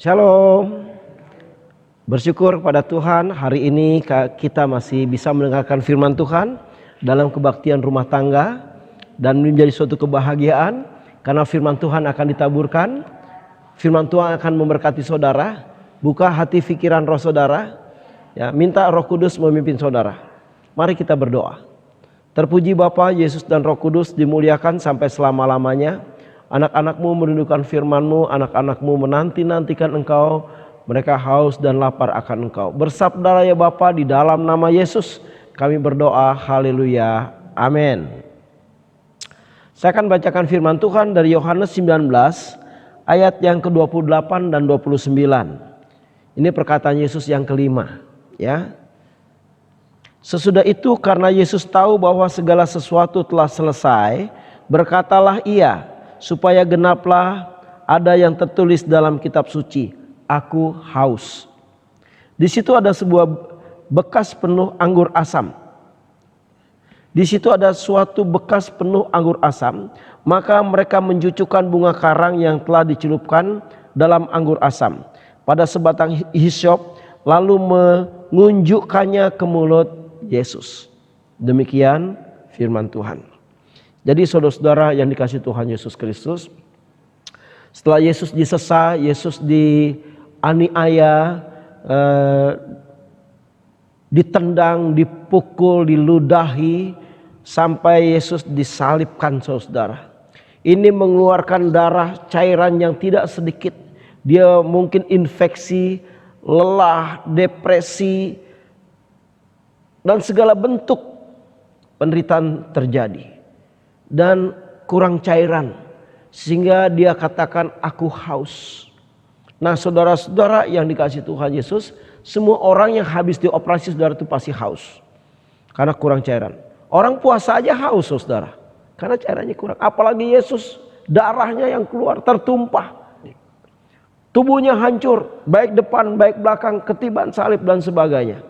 Shalom. Bersyukur kepada Tuhan, hari ini kita masih bisa mendengarkan firman Tuhan dalam kebaktian rumah tangga, dan menjadi suatu kebahagiaan karena firman Tuhan akan ditaburkan. Firman Tuhan akan memberkati saudara. Buka hati pikiran roh saudara, ya, minta Roh Kudus memimpin saudara. Mari kita berdoa. Terpuji Bapa, Yesus dan Roh Kudus, dimuliakan sampai selama-lamanya. Anak-anakmu merindukan firman-Mu, anak-anakmu menanti-nantikan Engkau. Mereka haus dan lapar akan Engkau. Bersabdalah ya Bapa, di dalam nama Yesus kami berdoa. Haleluya. Amin. Saya akan bacakan firman Tuhan dari Yohanes 19 ayat yang ke-28 dan 29. Ini perkataan Yesus yang kelima, ya. Sesudah itu, karena Yesus tahu bahwa segala sesuatu telah selesai, berkatalah Ia, supaya genaplah ada yang tertulis dalam kitab suci, aku haus. Di situ ada sebuah bekas penuh anggur asam. Di situ ada suatu bekas penuh anggur asam. Maka mereka mencucukkan bunga karang yang telah dicelupkan dalam anggur asam pada sebatang hisop, lalu mengunjukkannya ke mulut Yesus. Demikian firman Tuhan. Jadi saudara-saudara yang dikasihi Tuhan Yesus Kristus, setelah Yesus disesah, Yesus dianiaya, ditendang, dipukul, diludahi, sampai Yesus disalibkan saudara. Ini mengeluarkan darah, cairan yang tidak sedikit. Dia mungkin infeksi, lelah, depresi, dan segala bentuk penderitaan terjadi. Dan kurang cairan, sehingga dia katakan aku haus. Nah saudara-saudara yang dikasihi Tuhan Yesus, semua orang yang habis dioperasi saudara itu pasti haus karena kurang cairan. Orang puasa aja haus saudara karena cairannya kurang, apalagi Yesus, darahnya yang keluar tertumpah, tubuhnya hancur, baik depan baik belakang, ketiban salib dan sebagainya.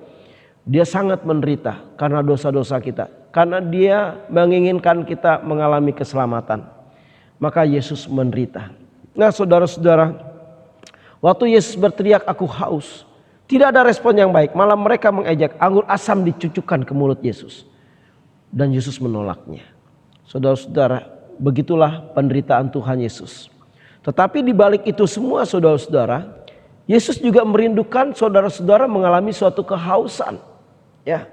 Dia sangat menderita karena dosa-dosa kita, karena dia menginginkan kita mengalami keselamatan. Maka Yesus menderita. Nah saudara-saudara, waktu Yesus berteriak aku haus, tidak ada respon yang baik. Malah mereka mengejek. Anggur asam dicucukkan ke mulut Yesus, dan Yesus menolaknya. Saudara-saudara, begitulah penderitaan Tuhan Yesus. Tetapi di balik itu semua saudara-saudara, Yesus juga merindukan saudara-saudara mengalami suatu kehausan, ya,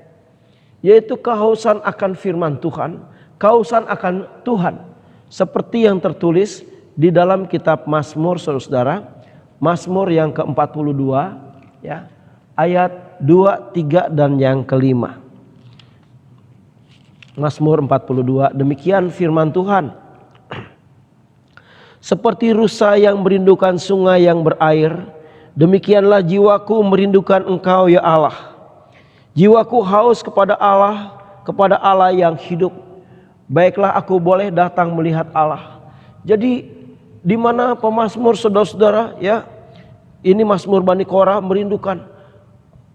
yaitu kehausan akan firman Tuhan, kehausan akan Tuhan, seperti yang tertulis di dalam kitab Mazmur saudara-saudara, Mazmur yang ke-42, ya, ayat 2, 3 dan yang kelima. Mazmur 42, demikian firman Tuhan. Seperti rusa yang merindukan sungai yang berair, demikianlah jiwaku merindukan Engkau ya Allah. Jiwaku haus kepada Allah yang hidup. Baiklah aku boleh datang melihat Allah. Jadi di mana pemazmur saudara-saudara, ya, ini Mazmur Bani Korah merindukan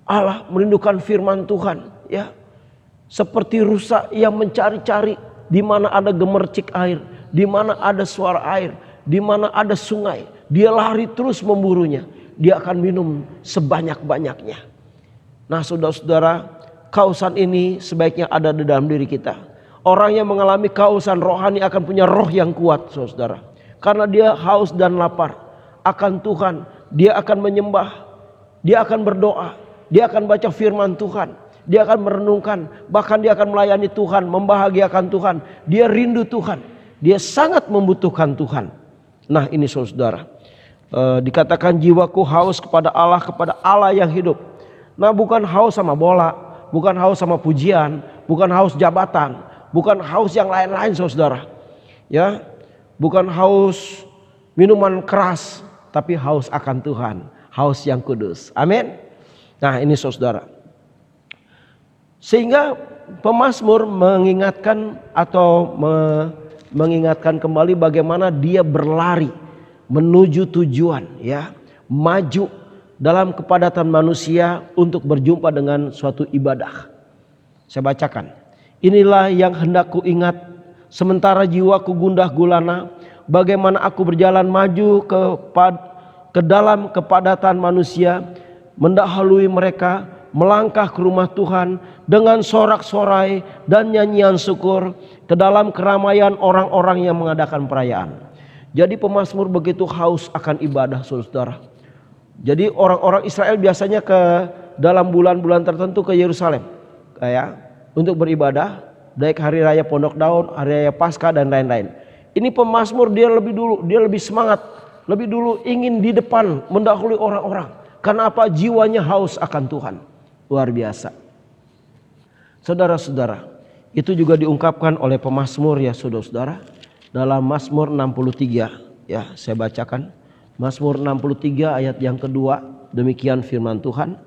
Allah, merindukan firman Tuhan, ya. Seperti rusa yang mencari-cari di mana ada gemercik air, di mana ada suara air, di mana ada sungai. Dia lari terus memburunya. Dia akan minum sebanyak-banyaknya. Nah saudara-saudara, kehausan ini sebaiknya ada di dalam diri kita. Orang yang mengalami kehausan rohani akan punya roh yang kuat saudara. Karena dia haus dan lapar akan Tuhan. Dia akan menyembah, dia akan berdoa, dia akan baca firman Tuhan, dia akan merenungkan, bahkan dia akan melayani Tuhan, membahagiakan Tuhan. Dia rindu Tuhan, dia sangat membutuhkan Tuhan. Nah ini saudara, dikatakan jiwaku haus kepada Allah yang hidup. Nah bukan haus sama bola, bukan haus sama pujian, bukan haus jabatan, bukan haus yang lain-lain saudara, ya, bukan haus minuman keras, tapi haus akan Tuhan, haus yang kudus. Amin. Nah ini saudara, sehingga pemazmur mengingatkan atau mengingatkan kembali bagaimana dia berlari menuju tujuan, ya, maju dalam kepadatan manusia untuk berjumpa dengan suatu ibadah. Saya bacakan. Inilah yang hendak ku ingat sementara jiwaku gundah gulana, bagaimana aku berjalan maju ke dalam kepadatan manusia, mendahului mereka, melangkah ke rumah Tuhan dengan sorak-sorai dan nyanyian syukur ke dalam keramaian orang-orang yang mengadakan perayaan. Jadi pemazmur begitu haus akan ibadah, saudara. Jadi orang-orang Israel biasanya ke dalam bulan-bulan tertentu ke Yerusalem kayak untuk beribadah, baik hari raya Pondok Daun, hari raya Paskah dan lain-lain. Ini pemazmur dia lebih semangat, lebih dulu ingin di depan mendahului orang-orang. Karena apa? Jiwanya haus akan Tuhan. Luar biasa. Saudara-saudara, itu juga diungkapkan oleh pemazmur ya saudara-saudara dalam Mazmur 63 ya, saya bacakan. Mazmur 63 ayat yang kedua, demikian firman Tuhan.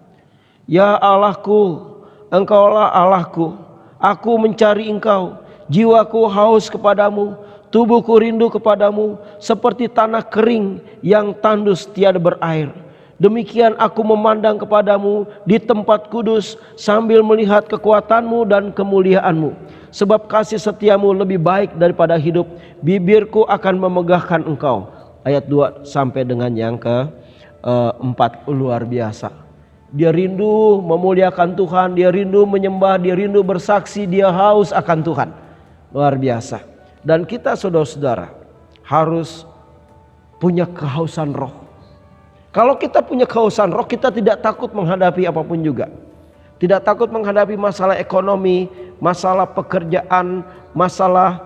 Ya Allahku, Engkaulah Allahku, aku mencari Engkau, jiwaku haus kepadamu, tubuhku rindu kepadamu, seperti tanah kering yang tandus tiada berair. Demikian aku memandang kepadamu di tempat kudus sambil melihat kekuatanmu dan kemuliaanmu. Sebab kasih setiamu lebih baik daripada hidup, bibirku akan memegahkan Engkau. Ayat 2 sampai dengan yang ke-4, luar biasa. Dia rindu memuliakan Tuhan, dia rindu menyembah, dia rindu bersaksi, dia haus akan Tuhan. Luar biasa. Dan kita saudara-saudara harus punya kehausan roh. Kalau kita punya kehausan roh, kita tidak takut menghadapi apapun juga. Tidak takut menghadapi masalah ekonomi, masalah pekerjaan, masalah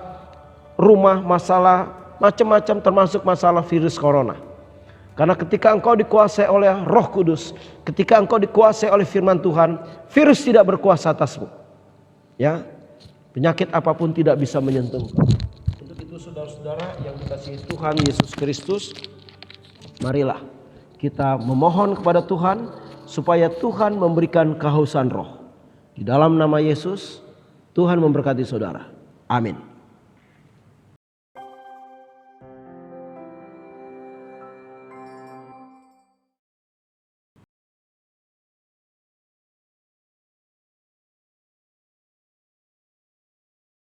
rumah, masalah macam-macam termasuk masalah virus corona. Karena ketika engkau dikuasai oleh Roh Kudus, ketika engkau dikuasai oleh firman Tuhan, virus tidak berkuasa atasmu. Ya, penyakit apapun tidak bisa menyentuhmu. Untuk itu saudara-saudara yang dikasihi Tuhan Yesus Kristus, marilah kita memohon kepada Tuhan supaya Tuhan memberikan kehausan roh. Di dalam nama Yesus, Tuhan memberkati saudara. Amin.